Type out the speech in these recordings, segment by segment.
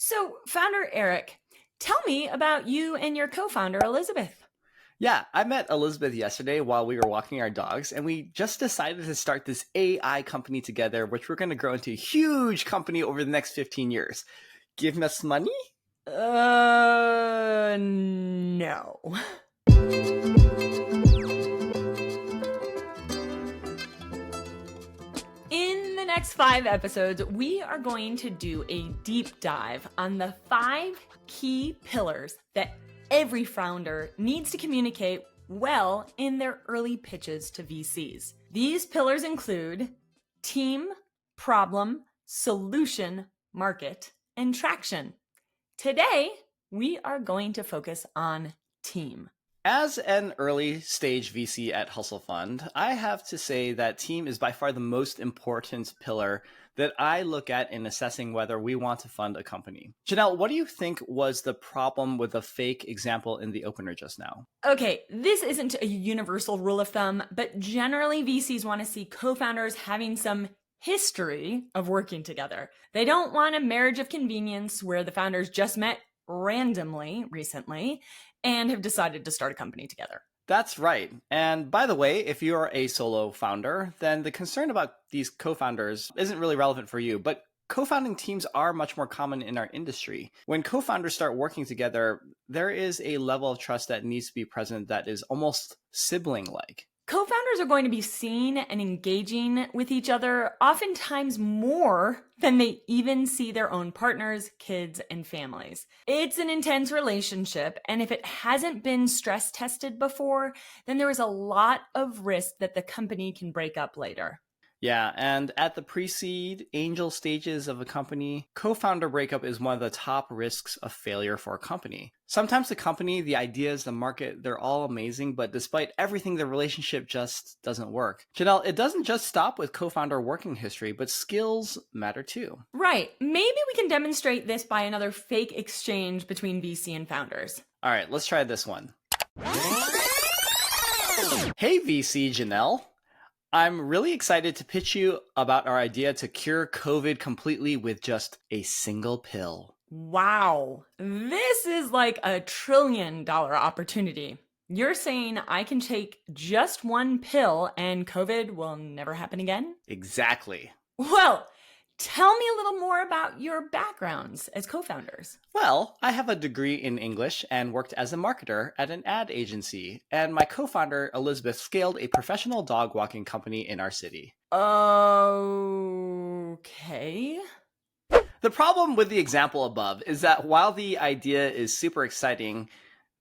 So, founder Eric, tell me about you and your co-founder Elizabeth. Yeah, I met Elizabeth yesterday while we were walking our dogs, and we just decided to start this AI company together, which we're going to grow into a huge company over the next 15 years. Give us money? No. In the next 5 episodes, we are going to do a deep dive on the 5 key pillars that every founder needs to communicate well in their early pitches to VCs. These pillars include team, problem, solution, market, and traction. Today, we are going to focus on team. As an early stage VC at Hustle Fund, I have to say that team is by far the most important pillar that I look at in assessing whether we want to fund a company. Janelle, what do you think was the problem with the fake example in the opener just now? Okay, this isn't a universal rule of thumb, but generally VCs want to see co-founders having some history of working together. They don't want a marriage of convenience where the founders just met randomly recently and have decided to start a company together. That's right. And by the way, if you're a solo founder, then the concern about these co-founders isn't really relevant for you, but co-founding teams are much more common in our industry. When co-founders start working together, there is a level of trust that needs to be present that is almost sibling-like. Co-founders are going to be seen and engaging with each other oftentimes more than they even see their own partners, kids, and families. It's an intense relationship, and if it hasn't been stress tested before, then there is a lot of risk that the company can break up later. Yeah, and at the pre-seed angel stages of a company, co-founder breakup is one of the top risks of failure for a company. Sometimes the company, the ideas, the market, they're all amazing, but despite everything, the relationship just doesn't work. Janelle, it doesn't just stop with co-founder working history, but skills matter too. Right. Maybe we can demonstrate this by another fake exchange between VC and founders. All right, let's try this one. Hey VC Janelle. I'm really excited to pitch you about our idea to cure COVID completely with just a single pill. Wow, this is like a $1 trillion opportunity. You're saying I can take just one pill and COVID will never happen again? Exactly. Well, tell me a little more about your backgrounds as co-founders. Well, I have a degree in English and worked as a marketer at an ad agency, and my co-founder, Elizabeth, scaled a professional dog walking company in our city. Okay. The problem with the example above is that while the idea is super exciting,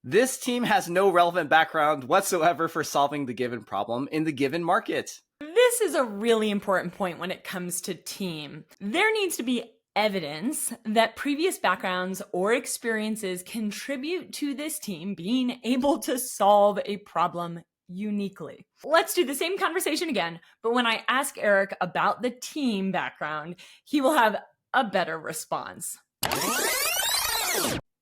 this team has no relevant background whatsoever for solving the given problem in the given market. This is a really important point when it comes to team. There needs to be evidence that previous backgrounds or experiences contribute to this team being able to solve a problem uniquely. Let's do the same conversation again, but when I ask Eric about the team background, he will have a better response.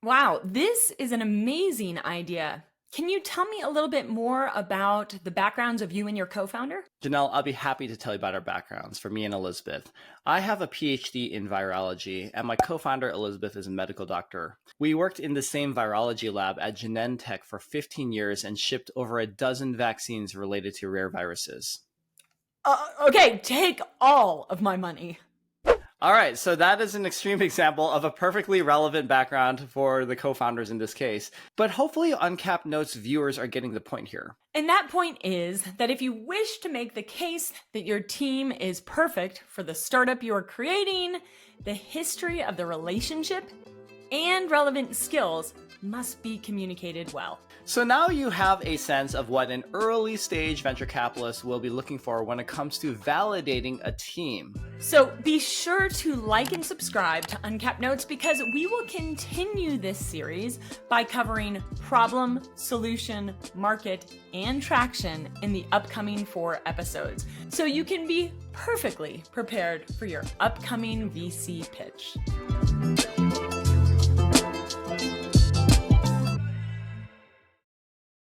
Wow, this is an amazing idea. Can you tell me a little bit more about the backgrounds of you and your co-founder? Janelle, I'll be happy to tell you about our backgrounds for me and Elizabeth. I have a PhD in virology, and my co-founder Elizabeth is a medical doctor. We worked in the same virology lab at Genentech for 15 years and shipped over a dozen vaccines related to rare viruses. Okay, take all of my money. All right, so that is an extreme example of a perfectly relevant background for the co-founders in this case. But hopefully Uncapped Notes viewers are getting the point here. And that point is that if you wish to make the case that your team is perfect for the startup you are creating, the history of the relationship and relevant skills must be communicated well. So now you have a sense of what an early stage venture capitalist will be looking for when it comes to validating a team. So be sure to like and subscribe to Uncapped Notes because we will continue this series by covering problem, solution, market, and traction in the upcoming 4 episodes. So you can be perfectly prepared for your upcoming VC pitch.